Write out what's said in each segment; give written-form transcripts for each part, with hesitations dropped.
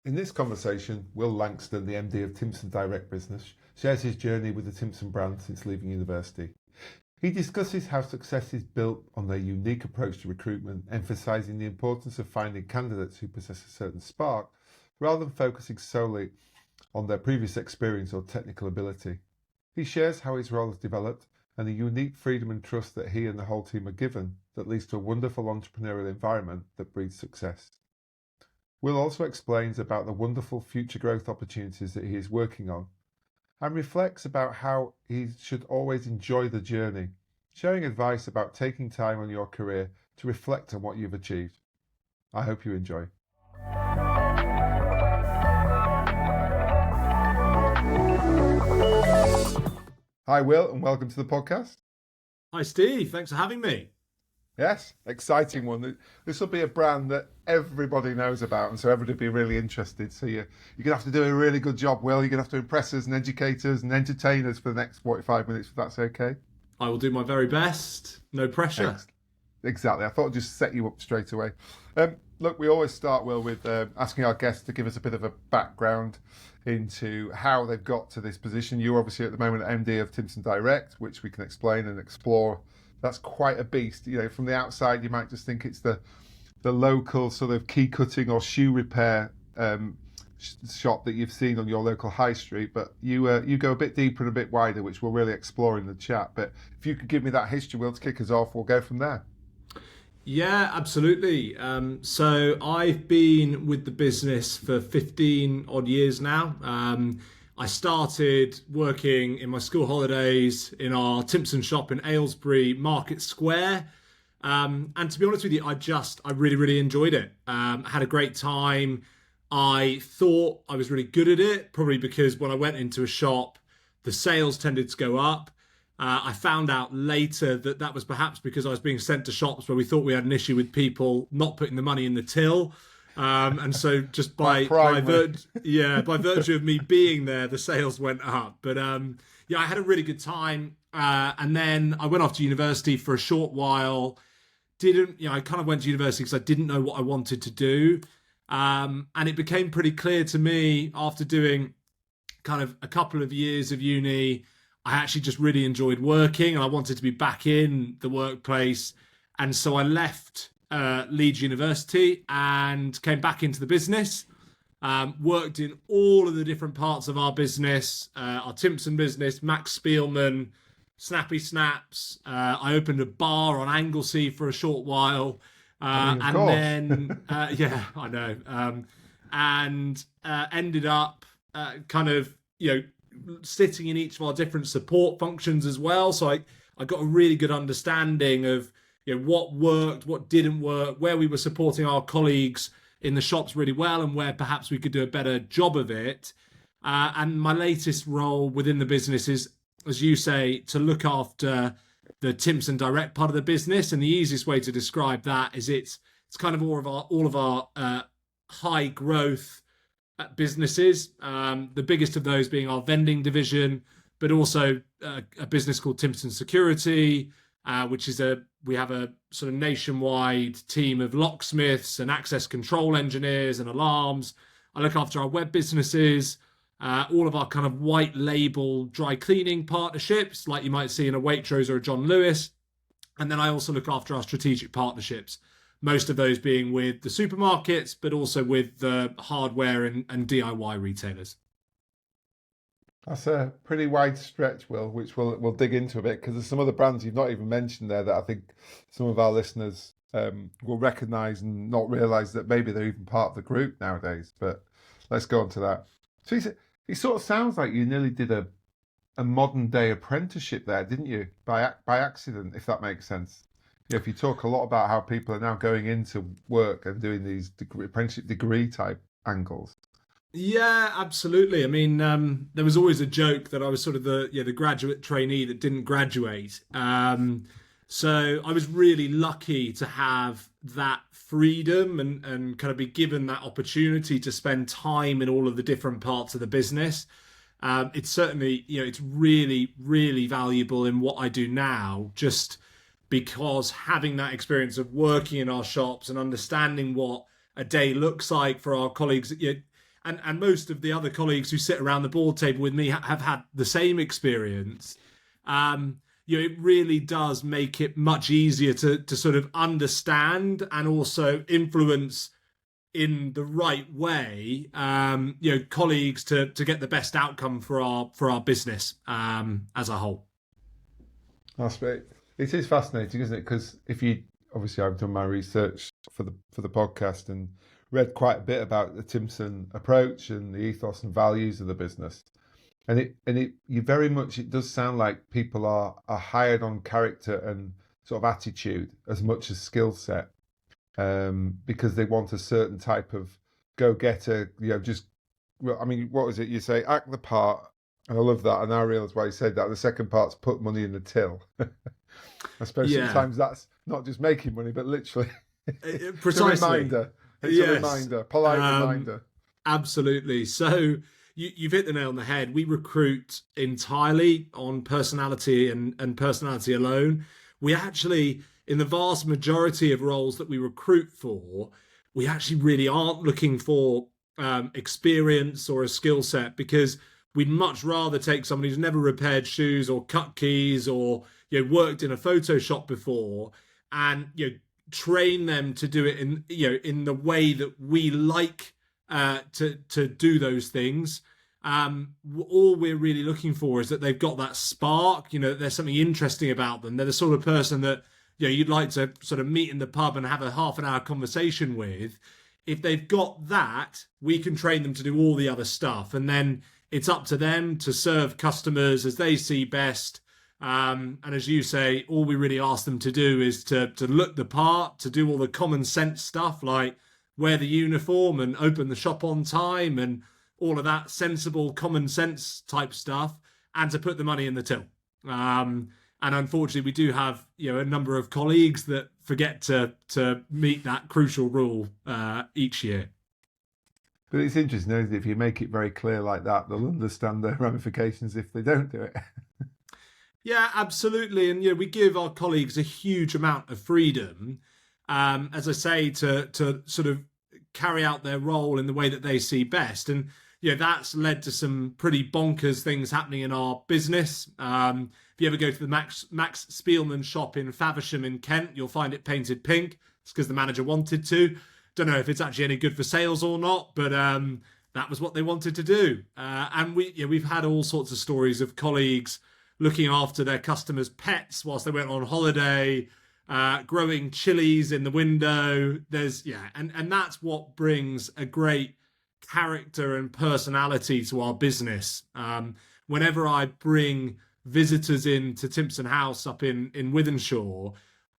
In this conversation, Will Lankston, the MD of Timpson Direct business, shares his journey with the Timpson brand since leaving university. He discusses how success is built on their unique approach to recruitment, emphasising the importance of finding candidates who possess a certain spark, rather than focusing solely on their previous experience or technical ability. He shares how his role has developed and the unique freedom and trust that he and the whole team are given that leads to a wonderful entrepreneurial environment that breeds success. Will also explains about the wonderful future growth opportunities that he is working on and reflects about how he should always enjoy the journey, sharing advice about taking time on your career to reflect on what you've achieved. I hope you enjoy. Hi, Will, and welcome to the podcast. Hi, Steve. Thanks for having me. Yes, exciting one. This will be a brand that everybody knows about, and so everybody will be really interested. So you're going to have to do a really good job, Will. You're going to have to impress us and educate us and entertain us for the next 45 minutes, if that's okay. I will do my very best. No pressure. Exactly. I thought I'd just set you up straight away. Look, we always start, Will, with asking our guests to give us a bit of a background into how they've got to this position. You're obviously at the moment MD of Timpson Direct, which we can explain and explore. That's quite a beast. You know, from the outside, you might just think it's the local sort of key cutting or shoe repair shop that you've seen on your local high street. But you go a bit deeper and a bit wider, which we'll really explore in the chat. But if you could give me that history, Will, to kick us off, we'll go from there. Yeah, absolutely. So I've been with the business for 15 odd years now. I started working in my school holidays in our Timpson shop in Aylesbury Market Square. And to be honest with you, I really, really enjoyed it. Had a great time. I thought I was really good at it, probably because when I went into a shop, the sales tended to go up. I found out later that was perhaps because I was being sent to shops where we thought we had an issue with people not putting the money in the till. And so just by virtue of me being there, the sales went up. But I had a really good time. And then I went off to university for a short while. I kind of went to university because I didn't know what I wanted to do. And it became pretty clear to me after doing kind of a couple of years of uni, I actually just really enjoyed working and I wanted to be back in the workplace. And so I left Leeds University and came back into the business, worked in all of the different parts of our business, our Timpson business, Max Spielman, Snappy Snaps. I opened a bar on Anglesey for a short while. Then ended up sitting in each of our different support functions as well. So I got a really good understanding of what worked, what didn't work, where we were supporting our colleagues in the shops really well and where perhaps we could do a better job of it. And my latest role within the business is, as you say, to look after the Timpson Direct part of the business. And the easiest way to describe that is it's kind of all of our high growth businesses, the biggest of those being our vending division, but also a business called Timpson Security, which is we have a sort of nationwide team of locksmiths and access control engineers and alarms. I look after our web businesses, all of our kind of white label dry cleaning partnerships, like you might see in a Waitrose or a John Lewis. And then I also look after our strategic partnerships, most of those being with the supermarkets, but also with the hardware and DIY retailers. That's a pretty wide stretch, Will, which we'll dig into a bit, because there's some other brands you've not even mentioned there that I think some of our listeners will recognise and not realise that maybe they're even part of the group nowadays. But let's go on to that. So it sort of sounds like you nearly did a modern day apprenticeship there, didn't you? By accident, if that makes sense. If you talk a lot about how people are now going into work and doing these apprenticeship degree type angles. Yeah, absolutely. I mean, there was always a joke that I was sort of the graduate trainee that didn't graduate. So I was really lucky to have that freedom and kind of be given that opportunity to spend time in all of the different parts of the business. It's certainly, it's really, really valuable in what I do now, just because having that experience of working in our shops and understanding what a day looks like for our colleagues, and most of the other colleagues who sit around the board table with me have had the same experience. It really does make it much easier to sort of understand and also influence in the right way, colleagues to get the best outcome for our business as a whole. That's great. It is fascinating, isn't it? Because obviously I've done my research for the podcast and read quite a bit about the Timpson approach and the ethos and values of the business. And it does sound like people are hired on character and sort of attitude as much as skill set, because they want a certain type of go-getter, what was it? You say, act the part. And I love that. And I realise why you said that. The second part's put money in the till. I suppose sometimes that's not just making money, but literally precisely. It's a reminder. It's a reminder, polite reminder. Absolutely. So you've hit the nail on the head. We recruit entirely on personality and personality alone. We actually, in the vast majority of roles that we recruit for, we actually really aren't looking for experience or a skill set, because we'd much rather take somebody who's never repaired shoes or cut keys or worked in a photo shop before, and train them to do it in the way that we like to do those things. All we're really looking for is that they've got that spark, there's something interesting about them. They're the sort of person that you'd like to sort of meet in the pub and have a half an hour conversation with. If they've got that, we can train them to do all the other stuff, and then it's up to them to serve customers as they see best. And as you say, all we really ask them to do is to look the part, to do all the common sense stuff like wear the uniform and open the shop on time and all of that sensible common sense type stuff, and to put the money in the till. And unfortunately, we do have a number of colleagues that forget to meet that crucial rule each year. But it's interesting, isn't it? If you make it very clear like that, they'll understand the ramifications if they don't do it. Yeah, absolutely. And we give our colleagues a huge amount of freedom, as I say, to sort of carry out their role in the way that they see best. And that's led to some pretty bonkers things happening in our business. If you ever go to the Max Spielman shop in Faversham in Kent, you'll find it painted pink. It's because the manager wanted to. Don't know if it's actually any good for sales or not, but that was what they wanted to do. And we've had all sorts of stories of colleagues looking after their customers' pets whilst they went on holiday, growing chilies in the window. And that's what brings a great character and personality to our business. Whenever I bring visitors into Timpson House up in Wythenshawe,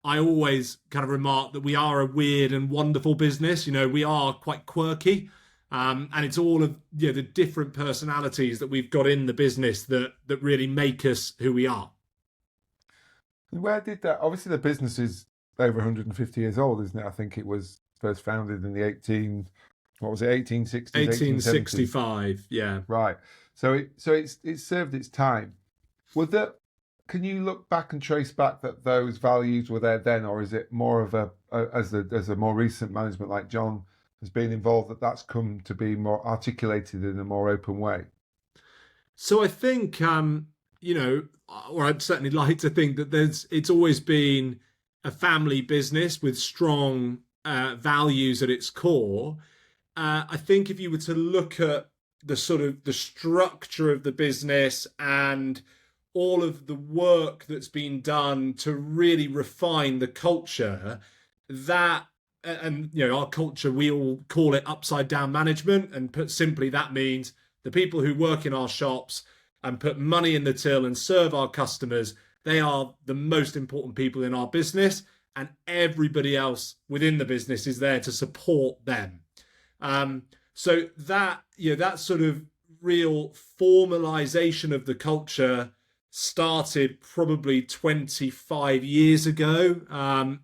I always kind of remark that we are a weird and wonderful business. We are quite quirky. And it's all of the different personalities that we've got in the business that really make us who we are. Where did that? Obviously, the business is over 150 years old, isn't it? I think it was first founded in the 1860s, 1865. Yeah. Right. So it served its time. Can you look back and trace back that those values were there then, or is it more of as a more recent management like John has been involved, that's come to be more articulated in a more open way? So I think, or I'd certainly like to think that it's always been a family business with strong values at its core. I think if you were to look at the sort of the structure of the business and all of the work that's been done to really refine the culture, our culture, we all call it upside down management, and put simply, that means the people who work in our shops and put money in the till and serve our customers, they are the most important people in our business, and everybody else within the business is there to support them. So that sort of real formalization of the culture started probably 25 years ago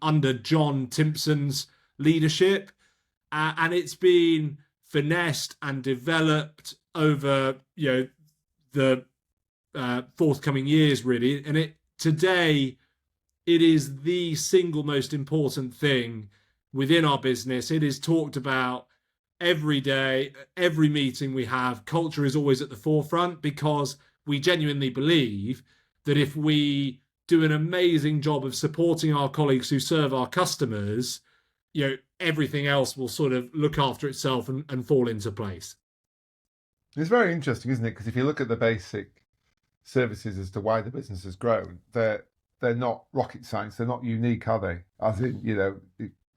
under John Timpson's leadership, and it's been finessed and developed over the forthcoming years, really. And today it is the single most important thing within our business. It is talked about every day, every meeting we have, culture is always at the forefront, because we genuinely believe that if we do an amazing job of supporting our colleagues who serve our customers, everything else will sort of look after itself and fall into place. It's very interesting, isn't it? Because if you look at the basic services as to why the business has grown, they're not rocket science. They're not unique, are they? As in,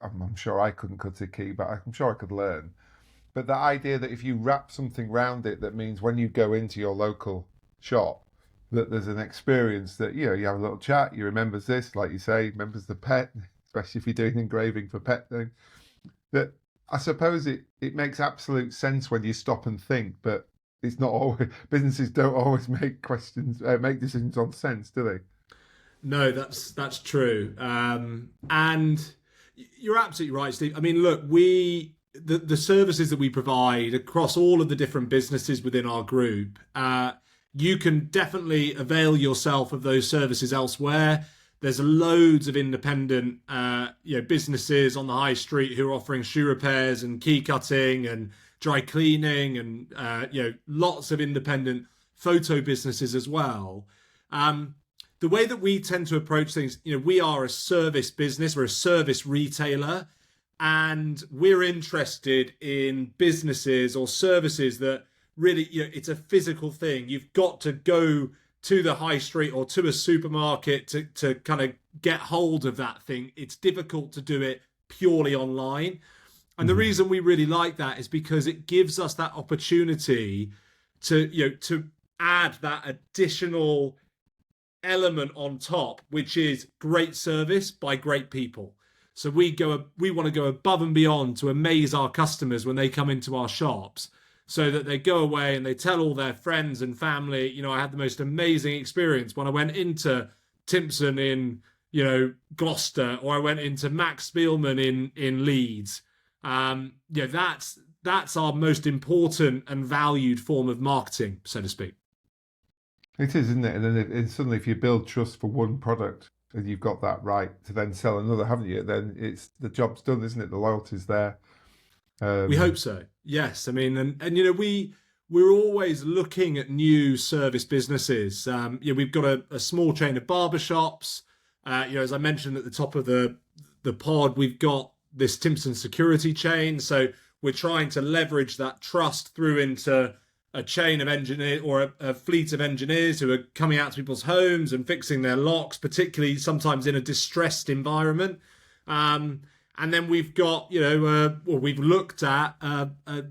I'm sure I couldn't cut a key, but I'm sure I could learn. But the idea that if you wrap something around it, that means when you go into your local shop, that there's an experience that, you have a little chat, you remembers this, like you say, remembers the pet, especially if you're doing engraving for pet thing. That I suppose it makes absolute sense when you stop and think, but it's not always, businesses don't always make decisions on sense, do they? No, that's true. And you're absolutely right, Steve. I mean, look, the services that we provide across all of the different businesses within our group, you can definitely avail yourself of those services elsewhere. There's loads of independent businesses on the high street who are offering shoe repairs and key cutting and dry cleaning, and lots of independent photo businesses as well. The way that we tend to approach things, we are a service business, we're a service retailer, and we're interested in businesses or services that really, it's a physical thing. You've got to go to the high street or to a supermarket to kind of get hold of that thing. It's difficult to do it purely online. And the reason we really like that is because it gives us that opportunity to add that additional element on top, which is great service by great people. So we want to go above and beyond to amaze our customers when they come into our shops, so that they go away and they tell all their friends and family, I had the most amazing experience when I went into Timpson in, Gloucester, or I went into Max Spielman in Leeds. That's our most important and valued form of marketing, so to speak. It is, isn't it? And then suddenly if you build trust for one product and you've got that right to then sell another, haven't you? Then the job's done, isn't it? The loyalty's there. We hope so. Yes. I mean, and we're always looking at new service businesses. We've got a small chain of barbershops. As I mentioned at the top of the pod, we've got this Timpson security chain. So we're trying to leverage that trust through into a chain of engineers, or a fleet of engineers who are coming out to people's homes and fixing their locks, particularly sometimes in a distressed environment. And then we've got, we've looked at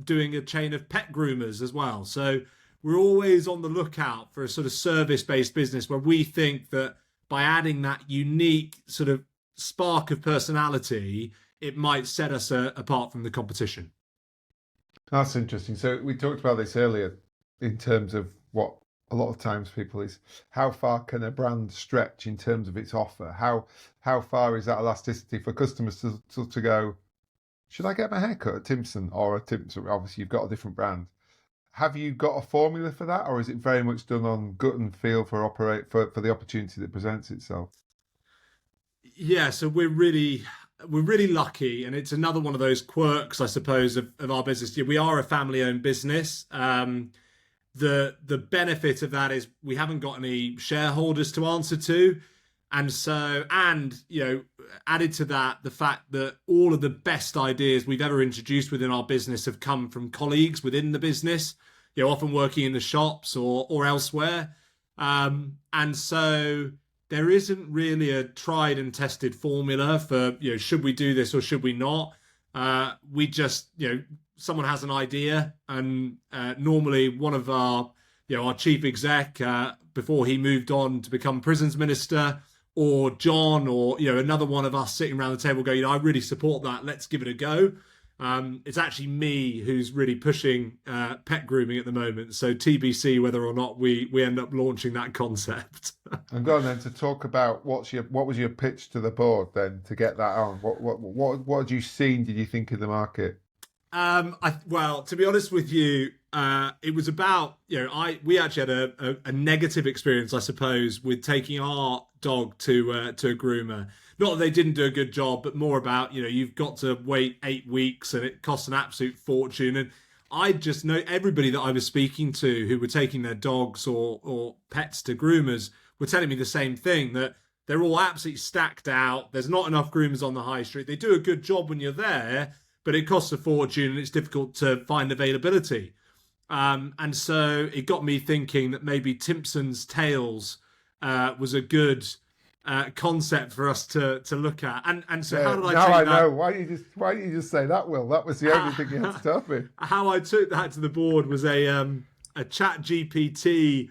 doing a chain of pet groomers as well. So we're always on the lookout for a sort of service-based business where we think that by adding that unique sort of spark of personality, it might set us apart from the competition. That's interesting. So we talked about this earlier in terms of what a lot of times people is, how far can a brand stretch in terms of its offer? How far is that elasticity for customers to go, should I get my haircut at Timpson or at Timpson? Obviously, you've got a different brand. Have you got a formula for that, or is it very much done on gut and feel for the opportunity that presents itself? Yeah, so we're really lucky, and it's another one of those quirks, I suppose, of our business. We are a family-owned business. The benefit of that is we haven't got any shareholders to answer to, and added to that, the fact that all of the best ideas we've ever introduced within our business have come from colleagues within the business, often working in the shops or elsewhere, and so there isn't really a tried and tested formula for, should we do this or should we not? We just, someone has an idea, and normally one of our chief exec, before he moved on to become prisons minister, or John, or another one of us sitting around the table go, I really support that, let's give it a go. It's actually me who's really pushing pet grooming at the moment, so TBC whether or not we end up launching that concept. And go on then to talk about what was your pitch to the board then to get that on? What had you seen? Did you think in the market? Well, to be honest with you, it was about, we actually had a negative experience, I suppose, with taking our dog to a groomer. Not that they didn't do a good job, but more about, you've got to wait 8 weeks and it costs an absolute fortune. And I just know everybody that I was speaking to who were taking their dogs or pets to groomers were telling me the same thing, that they're all absolutely stacked out. There's not enough groomers on the high street. They do a good job when you're there, but it costs a fortune and it's difficult to find availability. And so it got me thinking that maybe Timpson's Tales was a good concept for us to look at. And so how did I now take I that? know. Why don't you just say that, Will? That was the only thing you had to tell me. How I took that to the board was a chat GPT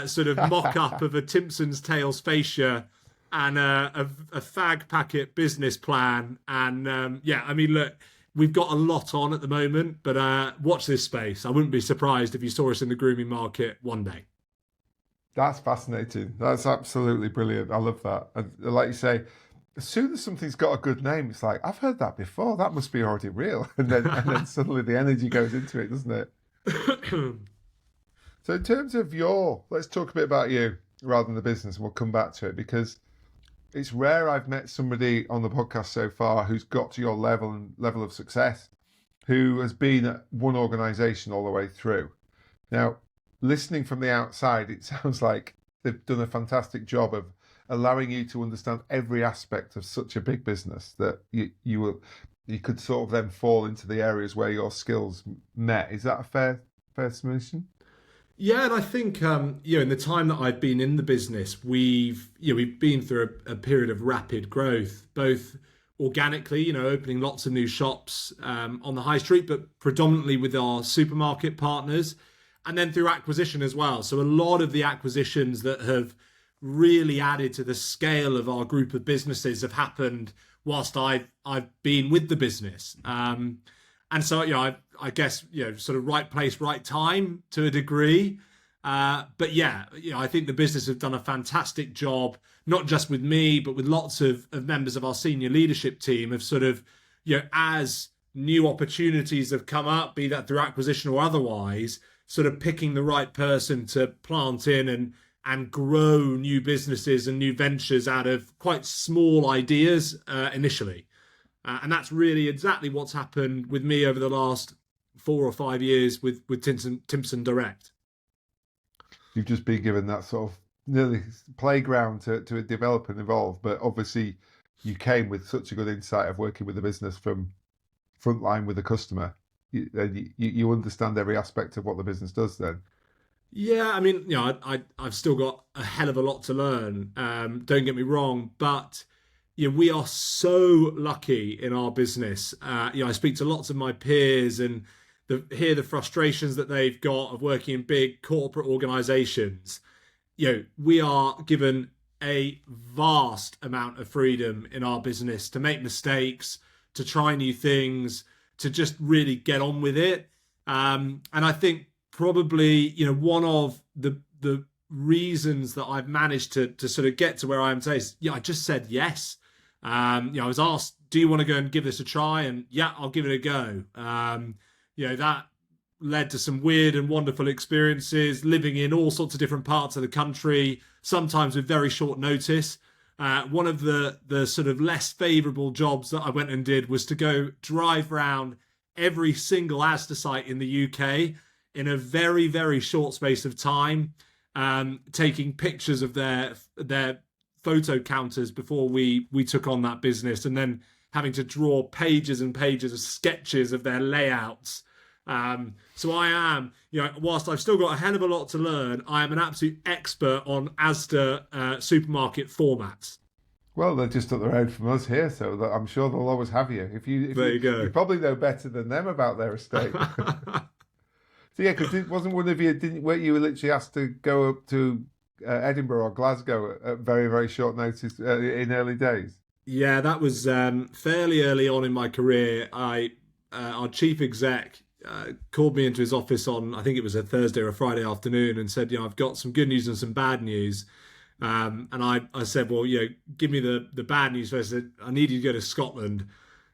sort of mock-up of a Timpson's Tales fascia and a fag packet business plan. And I mean, look, we've got a lot on at the moment, but watch this space. I wouldn't be surprised if you saw us in the grooming market one day. That's fascinating. That's absolutely brilliant. I love that. And like you say, as soon as something's got a good name, it's like, I've heard that before. That must be already real. And then suddenly the energy goes into it, doesn't it? So in terms of let's talk a bit about you rather than the business, and we'll come back to it, because it's rare I've met somebody on the podcast so far who's got to your level of success, who has been at one organisation all the way through. Now, listening from the outside, it sounds like they've done a fantastic job of allowing you to understand every aspect of such a big business that you could sort of then fall into the areas where your skills met. Is that a fair submission? Yeah, and I think in the time that I've been in the business, we've been through a period of rapid growth, both organically, opening lots of new shops on the high street, but predominantly with our supermarket partners, and then through acquisition as well. So a lot of the acquisitions that have really added to the scale of our group of businesses have happened whilst I've been with the business. And so, I guess, sort of right place, right time to a degree. But I think the business have done a fantastic job, not just with me, but with lots of members of our senior leadership team of sort of, as new opportunities have come up, be that through acquisition or otherwise, sort of picking the right person to plant in and grow new businesses and new ventures out of quite small ideas initially. And that's really exactly what's happened with me over the last 4 or 5 years with Timpson Direct. You've just been given that sort of nearly playground to develop and evolve, but obviously you came with such a good insight of working with the business from frontline with the customer. You understand every aspect of what the business does then. Yeah, I mean, I've still got a hell of a lot to learn. Don't get me wrong, but we are so lucky in our business. I speak to lots of my peers and hear the frustrations that they've got of working in big corporate organizations. We are given a vast amount of freedom in our business to make mistakes, to try new things, to just really get on with it. And I think probably, one of the reasons that I've managed to sort of get to where I am today is, I just said yes. I was asked, do you want to go and give this a try? And I'll give it a go. That led to some weird and wonderful experiences, living in all sorts of different parts of the country, sometimes with very short notice. One of the sort of less favourable jobs that I went and did was to go drive around every single Asda site in the UK in a very, very short space of time, taking pictures of their photo counters before we took on that business, and then having to draw pages and pages of sketches of their layouts. So I am, whilst I've still got a hell of a lot to learn, I am an absolute expert on Asda supermarket formats. Well, they're just up the road from us here, so I'm sure they'll always have you. There you go. You probably know better than them about their estate. So because wasn't one of you, weren't you literally asked to go up to Edinburgh or Glasgow at very, very short notice in early days? Yeah, that was fairly early on in my career. Our chief exec called me into his office on, I think it was a Thursday or a Friday afternoon, and said, I've got some good news and some bad news. And I said, well, give me the bad news first. I said, I need you to go to Scotland,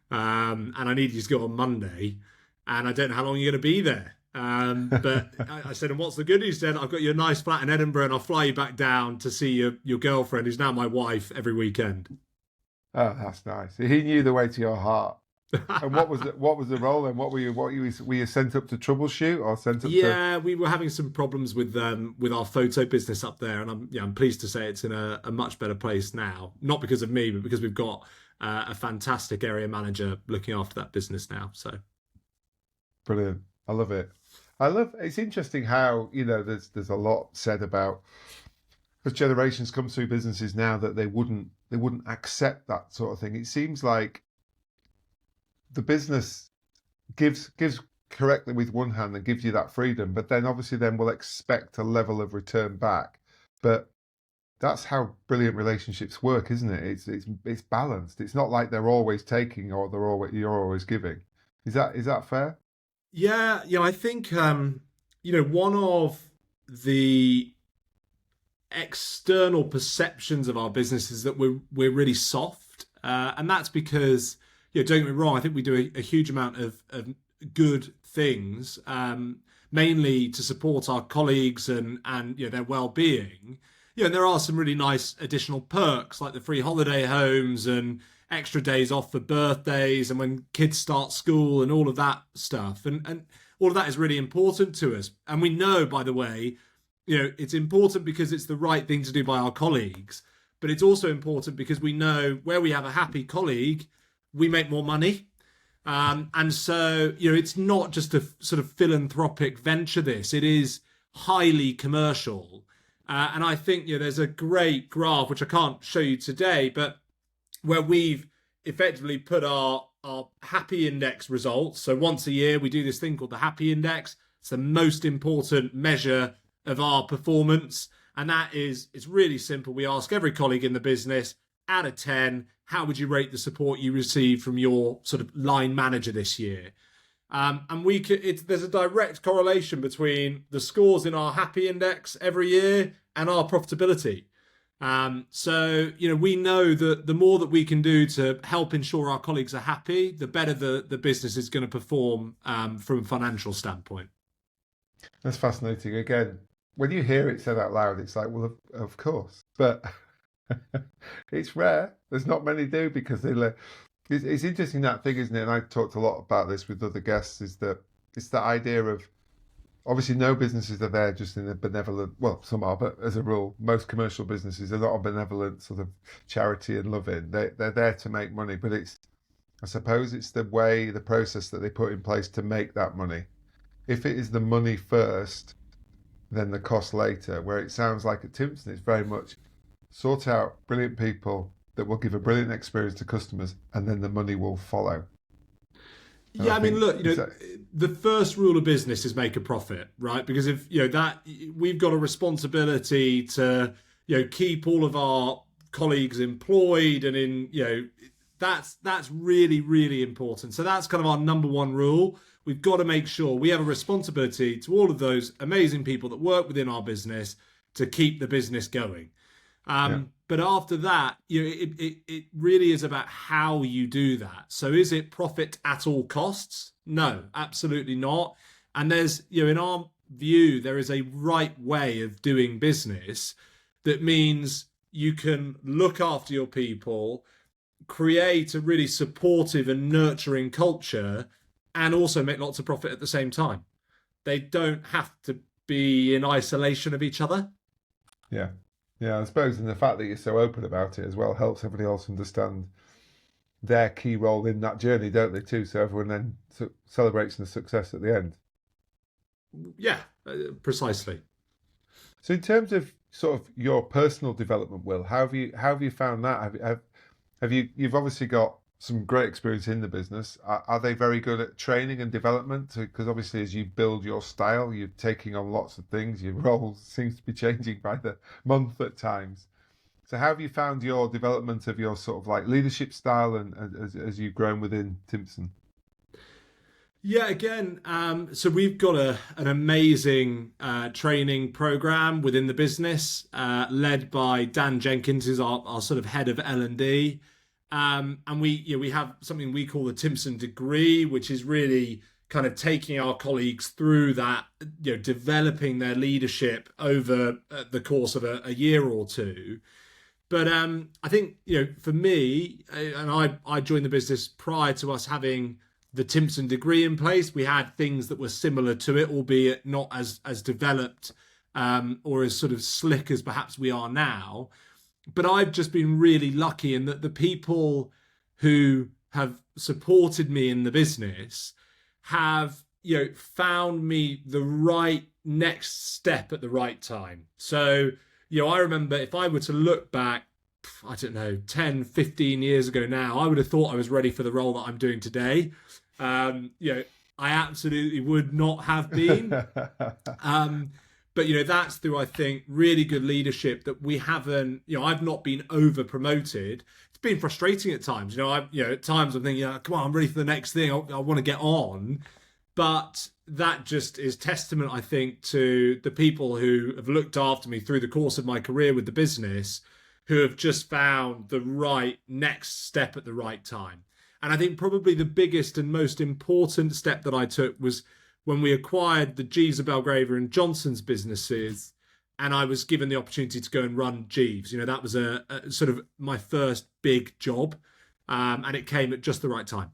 and I need you to go on Monday, and I don't know how long you're going to be there. But I said, and what's the good news? He said, I've got you a nice flat in Edinburgh and I'll fly you back down to see your girlfriend, who's now my wife, every weekend. Oh, that's nice. He knew the way to your heart. And what was the role then? Were you sent up to troubleshoot or sent up to? Yeah, we were having some problems with our photo business up there, and I'm pleased to say it's in a much better place now. Not because of me, but because we've got a fantastic area manager looking after that business now. So Brilliant. I love it. It's interesting how, there's a lot said about as generations come through businesses now that they wouldn't accept that sort of thing. It seems like the business gives correctly with one hand and gives you that freedom, but then obviously then will expect a level of return back. But that's how brilliant relationships work, isn't it? It's balanced. It's not like they're always taking or you're always giving. Is that fair? yeah, I think one of the external perceptions of our business is that we're really soft, and that's because, don't get me wrong, I think we do a huge amount of good things, mainly to support our colleagues and their well-being. And there are some really nice additional perks like the free holiday homes and extra days off for birthdays and when kids start school and all of that stuff. And all of that is really important to us. And we know, by the way, it's important because it's the right thing to do by our colleagues, but it's also important because we know where we have a happy colleague, we make more money. And so, it's not just a sort of philanthropic venture, this. It is highly commercial. And I think, there's a great graph, which I can't show you today, but where we've effectively put our happy index results. So once a year, we do this thing called the happy index. It's the most important measure of our performance. And that is, it's really simple. We ask every colleague in the business, out of 10, how would you rate the support you received from your sort of line manager this year? And there's a direct correlation between the scores in our happy index every year and our profitability. So, we know that the more that we can do to help ensure our colleagues are happy, the better the business is going to perform from a financial standpoint. That's fascinating. Again, when you hear it said out loud, it's like, well, of course. But it's rare. There's not many do because it's interesting, that thing, isn't it? And I've talked a lot about this with other guests, is that it's the idea of, obviously no businesses are there just in a benevolent, well, some are, but as a rule, most commercial businesses are not a benevolent sort of charity and loving. They're there to make money, but I suppose it's the process that they put in place to make that money. If it is the money first, then the cost later, where it sounds like at Timpson, it's very much sort out brilliant people that will give a brilliant experience to customers, and then the money will follow. Yeah, I mean, look, the first rule of business is make a profit, right? Because if that, we've got a responsibility to keep all of our colleagues employed, and that's really, really important. So that's kind of our number one rule. We've got to make sure we have a responsibility to all of those amazing people that work within our business to keep the business going. But after that, it really is about how you do that. So is it profit at all costs? No, absolutely not. And there's, in our view, there is a right way of doing business that means you can look after your people, create a really supportive and nurturing culture, and also make lots of profit at the same time. They don't have to be in isolation of each other. Yeah. Yeah, I suppose, and the fact that you're so open about it as well helps everybody else understand their key role in that journey, don't they, too? So everyone then celebrates the success at the end. Yeah, precisely. So in terms of sort of your personal development, Will, how have you found that? You've obviously got some great experience in the business. Are they very good at training and development? Because obviously, as you build your style, you're taking on lots of things. Your role seems to be changing by the month at times. So how have you found your development of your sort of like leadership style and as you've grown within Timpson? Yeah, again, so we've got an amazing training program within the business, led by Dan Jenkins, who's our sort of head of L&D. And we have something we call the Timpson degree, which is really kind of taking our colleagues through that, developing their leadership over the course of a year or two. But I think, for me, and I joined the business prior to us having the Timpson degree in place. We had things that were similar to it, albeit not as developed or as sort of slick as perhaps we are now. But I've just been really lucky in that the people who have supported me in the business have, found me the right next step at the right time. So, I remember if I were to look back, I don't know, 10, 15 years ago now, I would have thought I was ready for the role that I'm doing today. I absolutely would not have been. But, that's through, I think, really good leadership that we haven't, I've not been over promoted. It's been frustrating at times. At times I'm thinking, come on, I'm ready for the next thing. I want to get on. But that just is testament, I think, to the people who have looked after me through the course of my career with the business, who have just found the right next step at the right time. And I think probably the biggest and most important step that I took was when we acquired the Jeeves of Belgravia and Johnson's businesses, and I was given the opportunity to go and run Jeeves. That was a sort of my first big job, and it came at just the right time.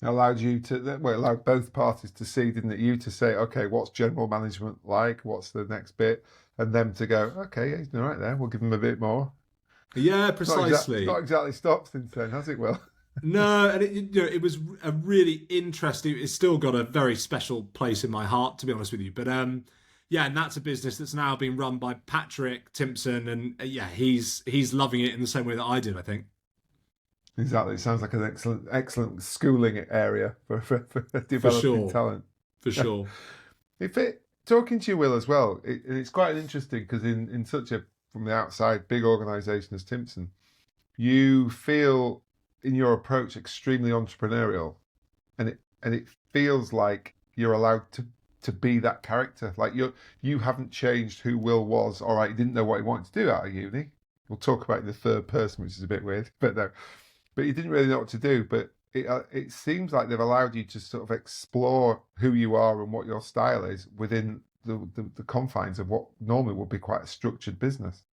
Allowed you to, well, allowed both parties to see, didn't it? You to say, okay, what's general management like? What's the next bit? And them to go, okay, he's all right there. We'll give him a bit more. Yeah, precisely. It's not exactly stopped since then, has it, Will? No, and it was a really interesting. It's still got a very special place in my heart, to be honest with you. But and that's a business that's now being run by Patrick Timpson, and he's loving it in the same way that I did, I think. Exactly. It sounds like an excellent schooling area for developing talent. For sure. Talking to you, Will, as well, it's quite interesting because in such a, from the outside, big organisation as Timpson, you feel in your approach extremely entrepreneurial, and it feels like you're allowed to be that character. Like you haven't changed who Will was. All right, he didn't know what he wanted to do out of uni. We'll talk about it in the third person, which is a bit weird, but no. But you didn't really know what to do. But it seems like they've allowed you to sort of explore who you are and what your style is within the confines of what normally would be quite a structured business.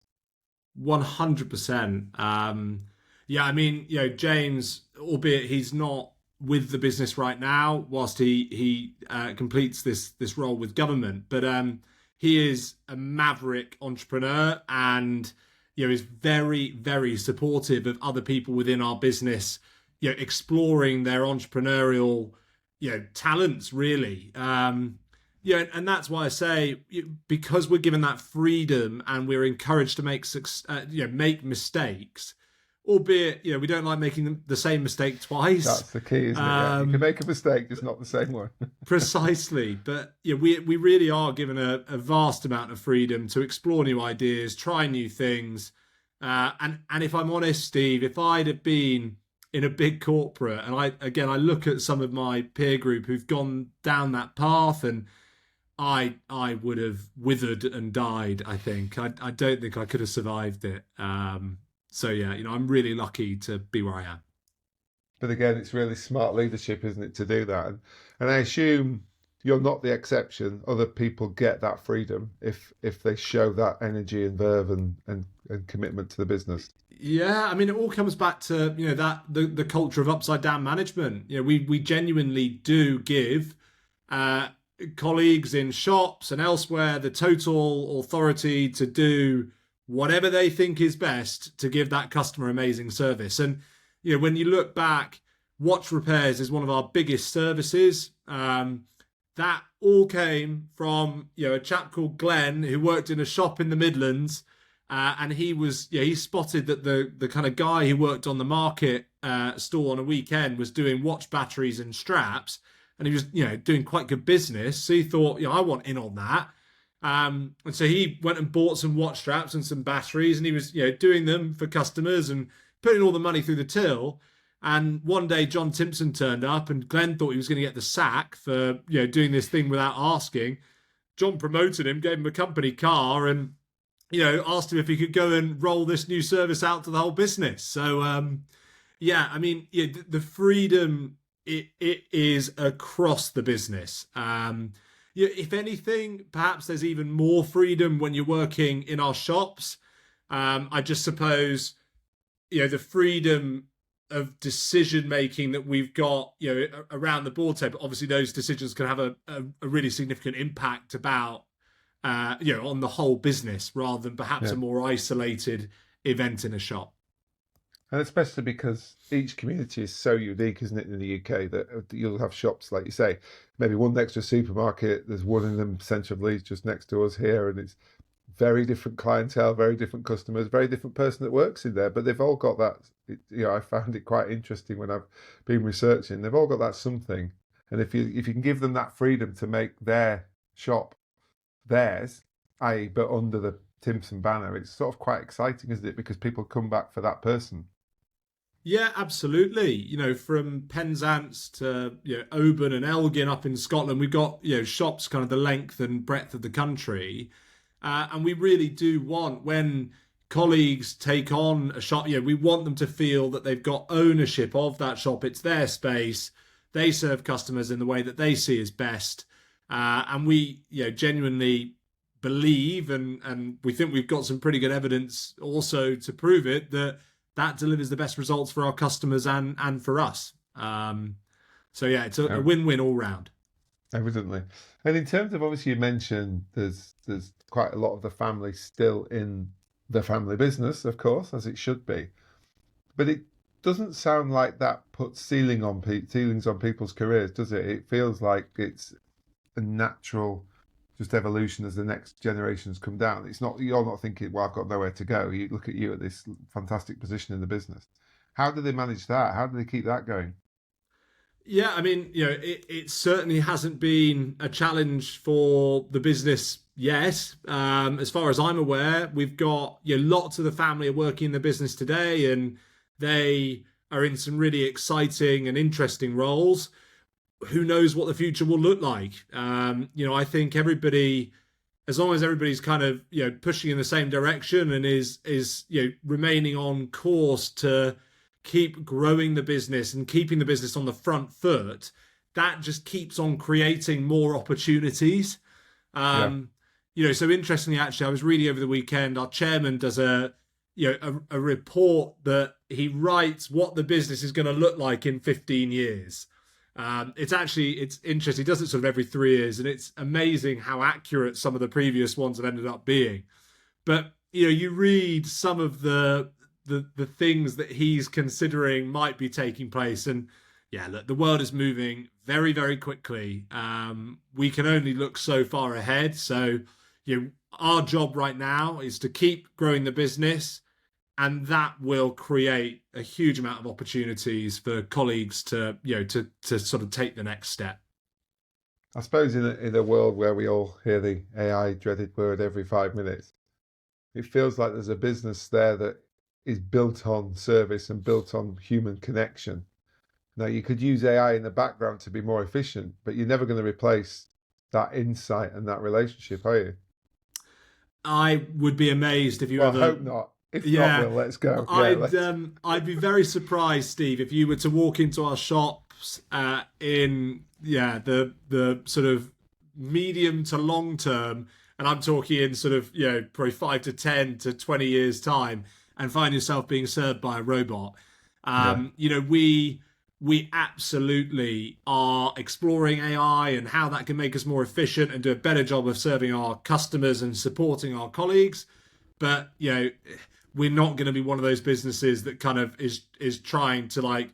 100%. James, albeit he's not with the business right now, whilst he completes this role with government, but he is a maverick entrepreneur and is very, very supportive of other people within our business, exploring their entrepreneurial, talents, really. And that's why I say, because we're given that freedom and we're encouraged to make mistakes, albeit, we don't like making the same mistake twice. That's the key, isn't it? You can make a mistake, just not the same one. Precisely. But we really are given a vast amount of freedom to explore new ideas, try new things. And if I'm honest, Steve, if I'd have been in a big corporate, and I look at some of my peer group who've gone down that path, and I would have withered and died, I think. I don't think I could have survived it. So yeah, I'm really lucky to be where I am. But again, it's really smart leadership, isn't it, to do that? And I assume you're not the exception. Other people get that freedom if they show that energy and verve and commitment to the business. Yeah, it all comes back to that the culture of upside down management. We genuinely do give colleagues in shops and elsewhere the total authority to do whatever they think is best to give that customer amazing service. And when you look back, watch repairs is one of our biggest services. That all came from a chap called Glenn who worked in a shop in the Midlands, and he spotted that the kind of guy who worked on the market store on a weekend was doing watch batteries and straps, and he was doing quite good business. So he thought, I want in on that. And so he went and bought some watch straps and some batteries, and he was doing them for customers and putting all the money through the till. And one day John Timpson turned up, and Glenn thought he was going to get the sack for doing this thing without asking. John promoted him, gave him a company car, and asked him if he could go and roll this new service out to the whole business. So the freedom it is across the business. If anything, perhaps there's even more freedom when you're working in our shops. I just suppose, the freedom of decision making that we've got, around the board table. Obviously, those decisions can have a really significant impact about, on the whole business rather than perhaps Yeah. a more isolated event in a shop. And especially because each community is so unique, isn't it, in the UK, that you'll have shops, like you say, maybe one next to a supermarket. There's one in the centre of Leeds just next to us here, and it's very different clientele, very different customers, very different person that works in there. But they've all got that. I found it quite interesting when I've been researching. They've all got that something, and if you can give them that freedom to make their shop theirs, i.e., but under the Timpson banner, it's sort of quite exciting, isn't it? Because people come back for that person. Yeah, absolutely. From Penzance to Oban and Elgin up in Scotland, we've got shops kind of the length and breadth of the country, and we really do want, when colleagues take on a shop, we want them to feel that they've got ownership of that shop. It's their space. They serve customers in the way that they see is best, and we genuinely believe, and we think we've got some pretty good evidence also to prove it, that delivers the best results for our customers and for us. So yeah, it's a win-win all round. Evidently. And in terms of, obviously, you mentioned there's quite a lot of the family still in the family business, of course, as it should be. But it doesn't sound like that puts ceilings on people's careers, does it? It feels like it's a natural just evolution as the next generations come down. You're not thinking, well, I've got nowhere to go. You look at you at this fantastic position in the business. How do they manage that? How do they keep that going? Yeah, I mean, it certainly hasn't been a challenge for the business yet. As far as I'm aware, we've got lots of the family are working in the business today, and they are in some really exciting and interesting roles. Who knows what the future will look like? I think everybody, as long as everybody's kind of pushing in the same direction and is remaining on course to keep growing the business and keeping the business on the front foot, that just keeps on creating more opportunities. So interestingly, actually, I was reading over the weekend, our chairman does a report that he writes what the business is going to look like in 15 years. It's interesting. He does it sort of every 3 years, and it's amazing how accurate some of the previous ones have ended up being. But you read some of the things that he's considering might be taking place, and look, the world is moving very, very quickly. We can only look so far ahead. So our job right now is to keep growing the business, and that will create a huge amount of opportunities for colleagues to sort of take the next step. I suppose in a world where we all hear the AI dreaded word every 5 minutes, it feels like there's a business there that is built on service and built on human connection. Now, you could use AI in the background to be more efficient, but you're never going to replace that insight and that relationship, are you? I would be amazed if you I ever... hope not. If not, Will, let's go. I'd be very surprised, Steve, if you were to walk into our shops in the sort of medium to long term, and I'm talking in sort of probably 5 to 10 to 20 years time, and find yourself being served by a robot. We absolutely are exploring AI and how that can make us more efficient and do a better job of serving our customers and supporting our colleagues. But we're not going to be one of those businesses that kind of is trying to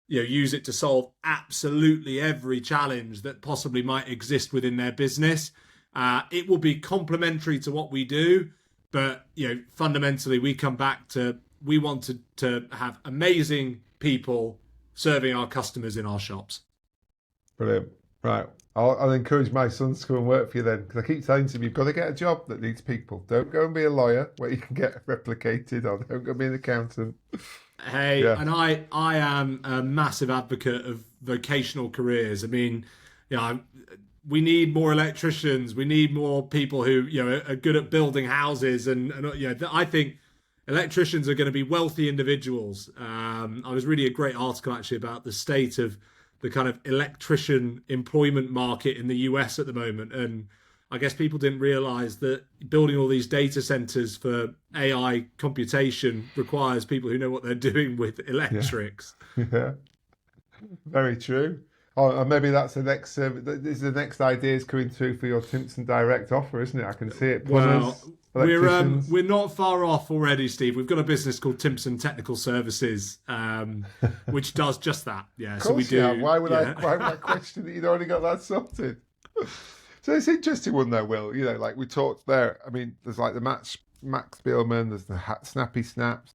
use it to solve absolutely every challenge that possibly might exist within their business. It will be complementary to what we do, but fundamentally we come back to, we want to have amazing people serving our customers in our shops. Brilliant. Right. I'll encourage my sons to come and work for you then, because I keep telling them you've got to get a job that needs people. Don't go and be a lawyer where you can get replicated, or don't go be an accountant. Hey, and I am a massive advocate of vocational careers. I mean, we need more electricians. We need more people who are good at building houses, and I think electricians are going to be wealthy individuals. I was reading a great article actually about the state of the kind of electrician employment market in the US at the moment. And I guess people didn't realize that building all these data centers for AI computation requires people who know what they're doing with electrics. Yeah, very true. Oh, and maybe that's the next. This is the next ideas coming through for your Timpson Direct offer, isn't it? I can see it. Plumbers, we're not far off already, Steve. We've got a business called Timpson Technical Services, which does just that. Yeah, so we do. Yeah. Why would I question that you'd already got that sorted? So it's an interesting one, though, Will. You know, like we talked there. I mean, there's like the Max Spielman, there's the Snappy Snaps.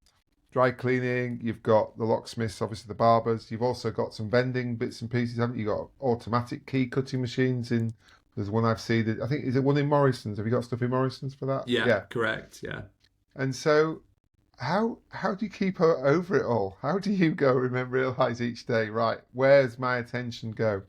Dry cleaning, you've got the locksmiths, obviously the barbers. You've also got some vending bits and pieces, haven't you? Got automatic key cutting machines in. There's one I've seen. I think, is it one in Morrison's? Have you got stuff in Morrison's for that? Yeah, correct. Yeah. And so, how do you keep over it all? How do you go and realise each day, right? Where's my attention go?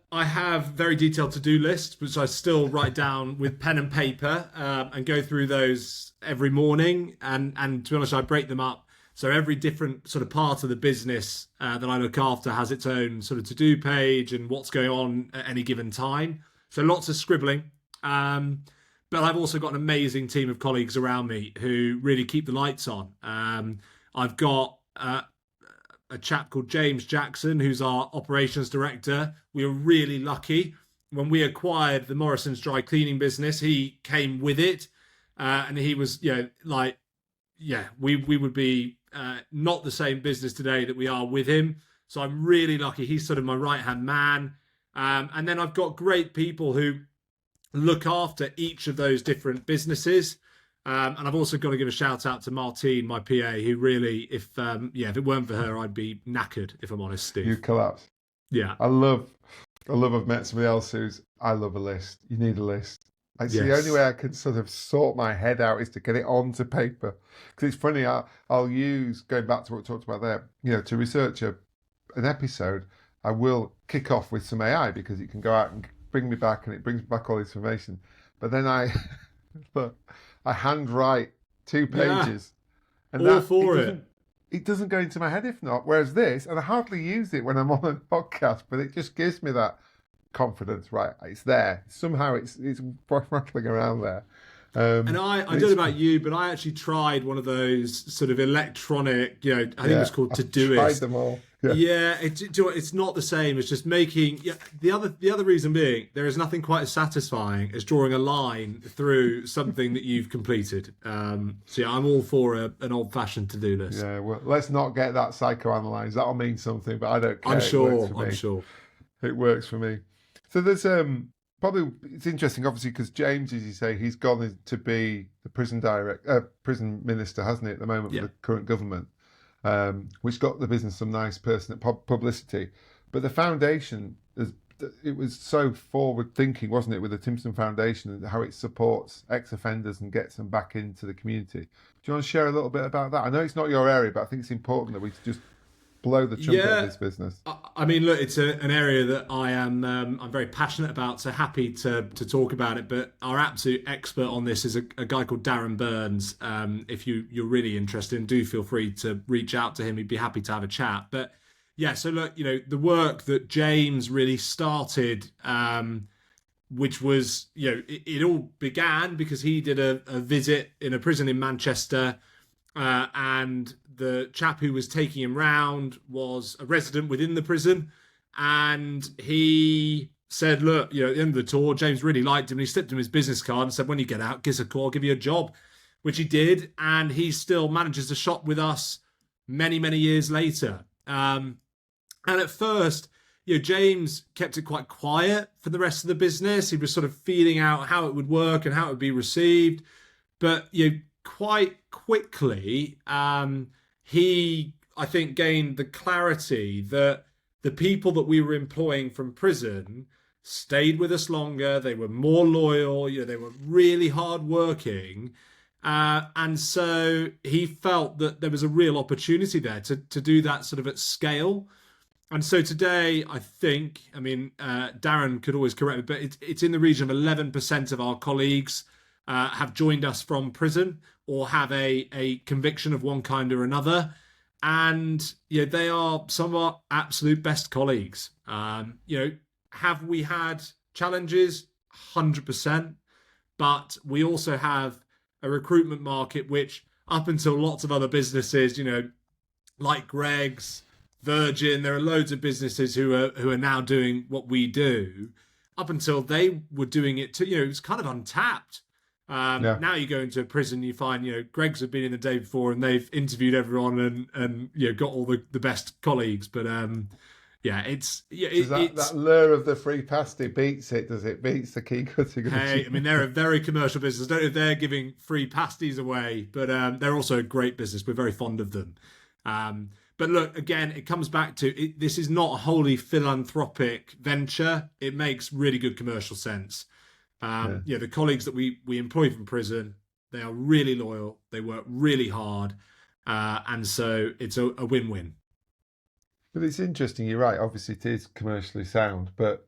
I have very detailed to-do lists, which I still write down with pen and paper and go through those every morning. And to be honest, I break them up. So every different sort of part of the business that I look after has its own sort of to-do page and what's going on at any given time. So lots of scribbling. But I've also got an amazing team of colleagues around me who really keep the lights on. I've got a chap called James Jackson, who's our operations director. We were really lucky. When we acquired the Morrison's dry cleaning business, he came with it. And he was, we would be not the same business today that we are with him. So I'm really lucky. He's sort of my right-hand man. And then I've got great people who look after each of those different businesses. And I've also got to give a shout out to Martine, my PA, who really, if it weren't for her, I'd be knackered, if I'm honest, Steve. You collapse. Yeah. I love I've met somebody else I love a list. You need a list. It's the only way I can sort of sort my head out is to get it onto paper. Because it's funny, I'll use, going back to what we talked about there, to research an episode, I will kick off with some AI because it can go out and bring me back and it brings back all this information. But then I handwrite 2 pages. And all for it. It doesn't go into my head if not. Whereas this, and I hardly use it when I'm on a podcast, but it just gives me that confidence. Right, it's there. Somehow it's rattling around there. And I don't know about you, but I actually tried one of those sort of electronic, I think it was called Todoist. Tried them all. It's not the same. It's just making. The other reason being, there is nothing quite as satisfying as drawing a line through something that you've completed. I'm all for an old-fashioned to-do list. Yeah, well, let's not get that psychoanalyzed. That'll mean something, but I don't care. I'm sure. It works for me. So there's probably, it's interesting, obviously, because James, as you say, he's gone to be the prison minister, hasn't he, at the moment with the current government, which got the business some nice personal publicity. But the foundation, it was so forward-thinking, wasn't it, with the Timpson Foundation and how it supports ex-offenders and gets them back into the community. Do you want to share a little bit about that? I know it's not your area, but I think it's important that we just blow the trumpet of this business. I mean, look, it's an area that I'm very passionate about, so happy to talk about it. But our absolute expert on this is a guy called Darren Burns. If you're really interested, do feel free to reach out to him. He'd be happy to have a chat. But yeah, so look, the work that James really started, which was, it all began because he did a visit in a prison in Manchester, and the chap who was taking him round was a resident within the prison, and he said, look, at the end of the tour, James really liked him, and he slipped him his business card and said, when you get out, give us a call, I'll give you a job, which he did, and he still manages to shop with us many, many years later. And at first, James kept it quite quiet for the rest of the business. He was sort of feeling out how it would work and how it would be received. But quite quickly, he, I think, gained the clarity that the people that we were employing from prison stayed with us longer. They were more loyal. They were really hardworking. And so he felt that there was a real opportunity there to do that sort of at scale. And so today, I think, Darren could always correct me, but it's in the region of 11% of our colleagues have joined us from prison or have a conviction of one kind or another. And they are some of our absolute best colleagues. Have we had challenges? 100%. But we also have a recruitment market which, up until lots of other businesses, like Greg's, Virgin, there are loads of businesses who are now doing what we do. Up until they were doing it too, it's kind of untapped. Yeah. Now you go into a prison, you find, Greg's have been in the day before and they've interviewed everyone and got all the best colleagues. But it's that lure of the free pasty beats it, does it? Beats the key cutting. Hey, I mean, they're a very commercial business. I don't know if they're giving free pasties away, but they're also a great business. We're very fond of them. But look, again, it comes back to this is not a wholly philanthropic venture. It makes really good commercial sense. The colleagues that we employ from prison, they are really loyal. They work really hard. And so it's a win-win. But it's interesting, you're right. Obviously, it is commercially sound, but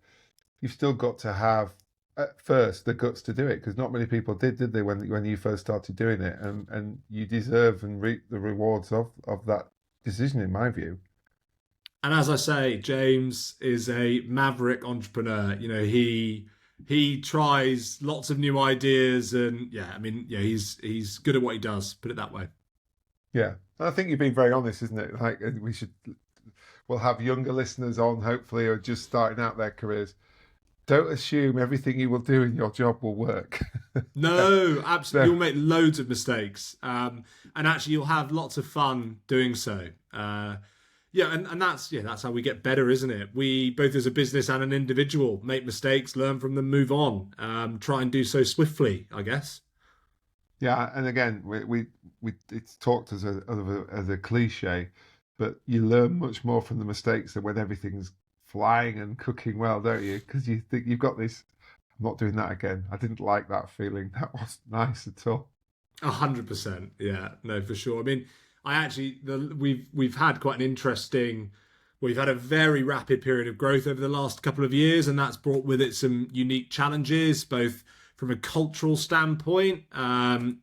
you've still got to have, at first, the guts to do it, because not many people did they, when you first started doing it? And you deserve and reap the rewards of that decision, in my view. And as I say, James is a maverick entrepreneur. He tries lots of new ideas, and he's good at what he does. Put it that way. Yeah, I think you've been very honest, isn't it? Like we'll have younger listeners on, hopefully, who are just starting out their careers. Don't assume everything you will do in your job will work. No, absolutely. You'll make loads of mistakes. And actually you'll have lots of fun doing so. And that's how we get better, isn't it? We, both as a business and an individual, make mistakes, learn from them, move on. Try and do so swiftly, I guess. Yeah, and again, we it's talked as a cliche, but you learn much more from the mistakes than when everything's flying and cooking well, don't you? Because you think you've got this. I'm not doing that again. I didn't like that feeling. That wasn't nice at all. 100%. Yeah, no, for sure. I mean, we've had quite an interesting. We've had a very rapid period of growth over the last couple of years, and that's brought with it some unique challenges, both from a cultural standpoint, of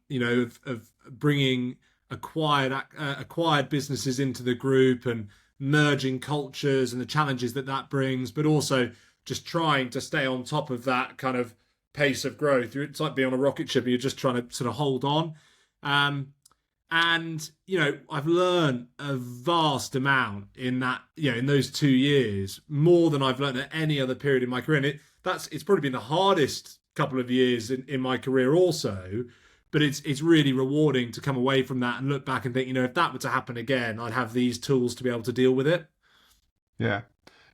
bringing acquired businesses into the group and merging cultures and the challenges that brings, but also just trying to stay on top of that kind of pace of growth. It's like being on a rocket ship and you're just trying to sort of hold on. And I've learned a vast amount in that, in those 2 years, more than I've learned at any other period in my career. And it's probably been the hardest couple of years in my career also. But it's really rewarding to come away from that and look back and think, if that were to happen again, I'd have these tools to be able to deal with it. Yeah.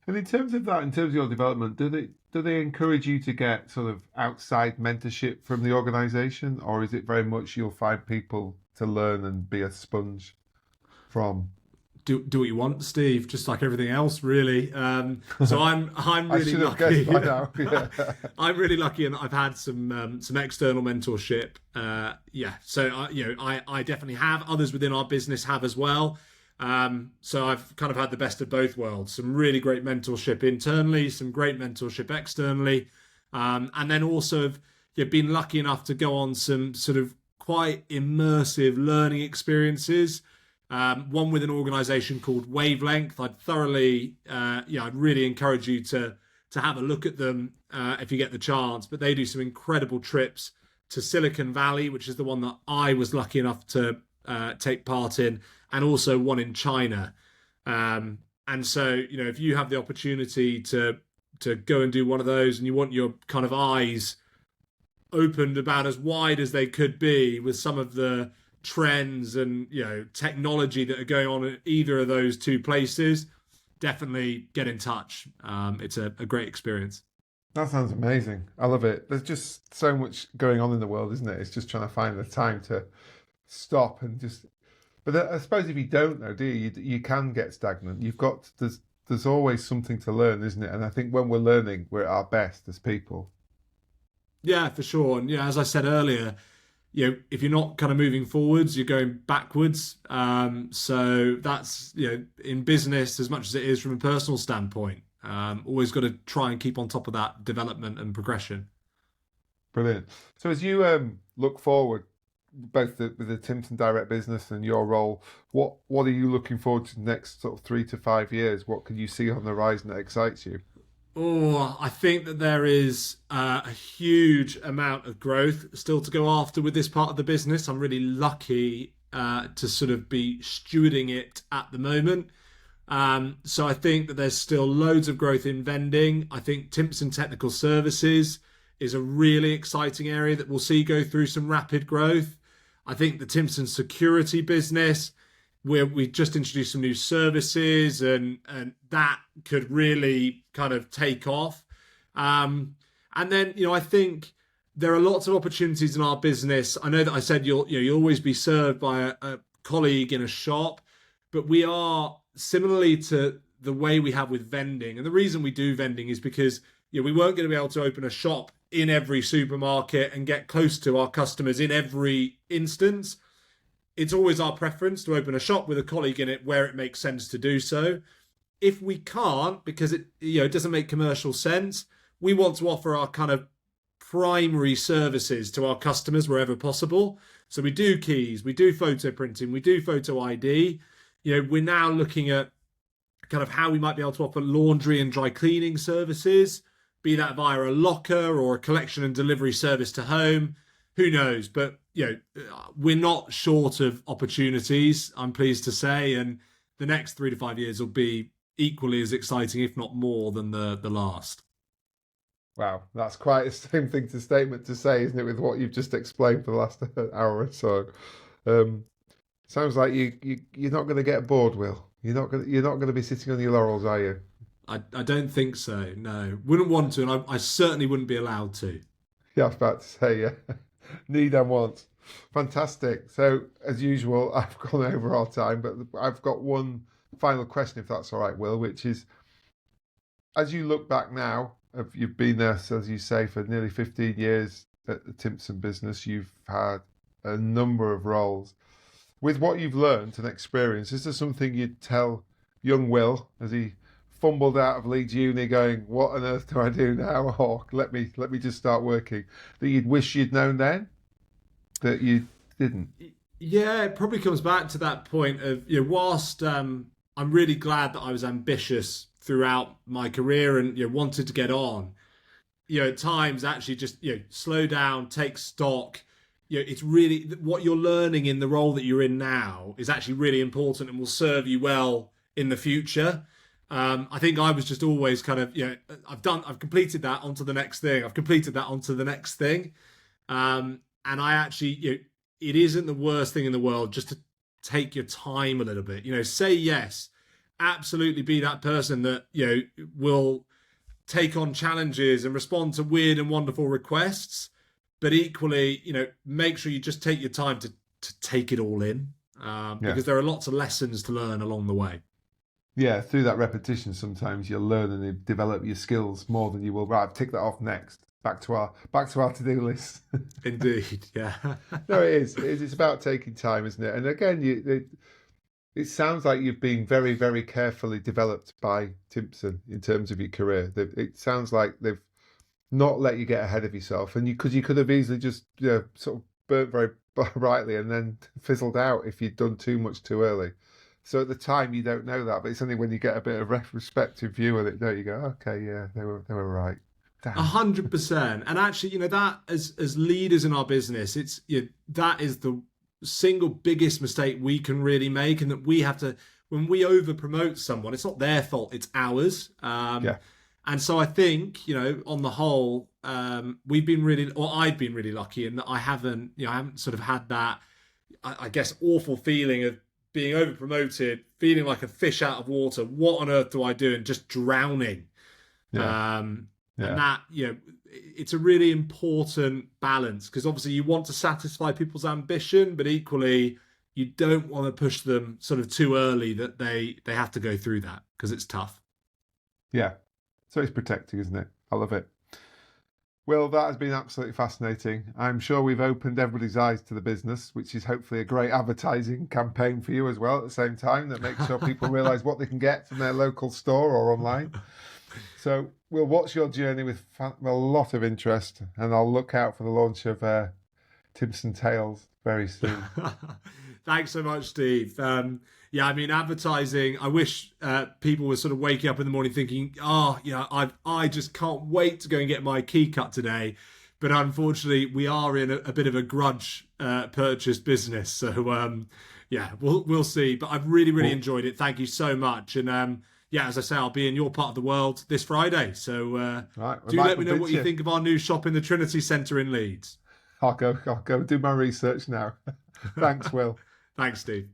And in terms of your development, do they encourage you to get sort of outside mentorship from the organisation, or is it very much you'll find people to learn and be a sponge from? Do what you want, Steve, just like everything else, really. So I'm really lucky. By now. Yeah. I'm really lucky, and I've had some external mentorship. So I definitely have. Others within our business have as well. So I've kind of had the best of both worlds. Some really great mentorship internally, some great mentorship externally, and then also have been lucky enough to go on some sort of quite immersive learning experiences. One with an organisation called Wavelength. I'd really encourage you to have a look at them if you get the chance. But they do some incredible trips to Silicon Valley, which is the one that I was lucky enough to take part in, and also one in China. And so, if you have the opportunity to go and do one of those, and you want your kind of eyes opened about as wide as they could be with some of the trends and technology that are going on at either of those two places, definitely get in touch. It's a great experience. That sounds amazing. I love it. There's just so much going on in the world, isn't it? It's just trying to find the time to stop and just. But I suppose if you don't know, do you? You can get stagnant. There's always something to learn, isn't it? And I think when we're learning, we're at our best as people. Yeah, for sure. And as I said earlier, if you're not kind of moving forwards, you're going backwards. So that's, in business as much as it is from a personal standpoint. Always got to try and keep on top of that development and progression. Brilliant. So as you look forward, both with the Timpson Direct business and your role, what are you looking forward to the next sort of 3 to 5 years? What can you see on the horizon that excites you? Oh, I think that there is a huge amount of growth still to go after with this part of the business. I'm really lucky to sort of be stewarding it at the moment. So I think that there's still loads of growth in vending. I think Timpson Technical Services is a really exciting area that we'll see go through some rapid growth. I think the Timpson Security business, where we just introduced some new services and that could really kind of take off. And then, I think there are lots of opportunities in our business. I know that I said you'll always be served by a colleague in a shop, but we are similarly to the way we have with vending. And the reason we do vending is because we weren't going to be able to open a shop in every supermarket and get close to our customers in every instance. It's always our preference to open a shop with a colleague in it where it makes sense to do so. If we can't, because it doesn't make commercial sense, we want to offer our kind of primary services to our customers wherever possible. So we do keys, we do photo printing, we do photo ID. We're now looking at kind of how we might be able to offer laundry and dry cleaning services, be that via a locker or a collection and delivery service to home. Who knows? But we're not short of opportunities, I'm pleased to say, and the next 3 to 5 years will be equally as exciting, if not more, than the last. Wow, that's quite a statement to say, isn't it, with what you've just explained for the last hour or so. Sounds like you're not going to get bored, Will. You're not going to be sitting on your laurels, are you? I don't think so. No, wouldn't want to, and I certainly wouldn't be allowed to. Yeah, I was about to say, yeah. Need and want. Fantastic. So, as usual, I've gone over our time, but I've got one final question, if that's all right, Will, which is, as you look back now, you've been there, as you say, for nearly 15 years at the Timpson business. You've had a number of roles. With what you've learned and experienced, is there something you'd tell young Will as he fumbled out of Leeds Uni going, what on earth do I do now? Or let me just start working, that you'd wish you'd known then that you didn't? Yeah, it probably comes back to that point of, whilst I'm really glad that I was ambitious throughout my career and wanted to get on, at times actually just slow down, take stock. It's really what you're learning in the role that you're in now is actually really important and will serve you well in the future. I think I was just always kind of, I've completed that onto the next thing. I've completed that onto the next thing. And I actually, it isn't the worst thing in the world just to take your time a little bit, say yes, absolutely be that person that, will take on challenges and respond to weird and wonderful requests. But equally, make sure you just take your time to take it all in because there are lots of lessons to learn along the way. Yeah, through that repetition, sometimes you'll learn and you develop your skills more than you will. Right, I've ticked that off next. Back to our to-do list. Indeed, yeah. No, it is. It's about taking time, isn't it? And again, it sounds like you've been very, very carefully developed by Timpson in terms of your career. It sounds like they've not let you get ahead of yourself, and because you could have easily just sort of burnt very brightly and then fizzled out if you'd done too much too early. So at the time you don't know that, but it's only when you get a bit of retrospective view of it, don't you? Go, okay, yeah, they were right. 100%. And actually, that as leaders in our business, it's that is the single biggest mistake we can really make, and that we have to, when we over promote someone, it's not their fault, it's ours. And so I think, on the whole, I've been really lucky in that I haven't sort of had that, I guess, awful feeling of being over promoted, feeling like a fish out of water. What on earth do I do? And just drowning. And that, it's a really important balance, because obviously you want to satisfy people's ambition, but equally you don't want to push them sort of too early that they have to go through that, because it's tough. Yeah. So it's protecting, isn't it? I love it. Well, that has been absolutely fascinating. I'm sure we've opened everybody's eyes to the business, which is hopefully a great advertising campaign for you as well at the same time, that makes sure people realise what they can get from their local store or online. So we'll watch your journey with a lot of interest, and I'll look out for the launch of Timpson Tales very soon. Thanks so much, Steve. Yeah, I mean, advertising. I wish people were sort of waking up in the morning thinking, "Oh, I just can't wait to go and get my key cut today." But unfortunately, we are in a bit of a grudge purchase business, so yeah, we'll see. But I've really enjoyed it. Thank you so much, and yeah, as I say, I'll be in your part of the world this Friday. So Right, do let me know what you think of our new shop in the Trinity Centre in Leeds. I'll go do my research now. Thanks, Will. Thanks, Steve.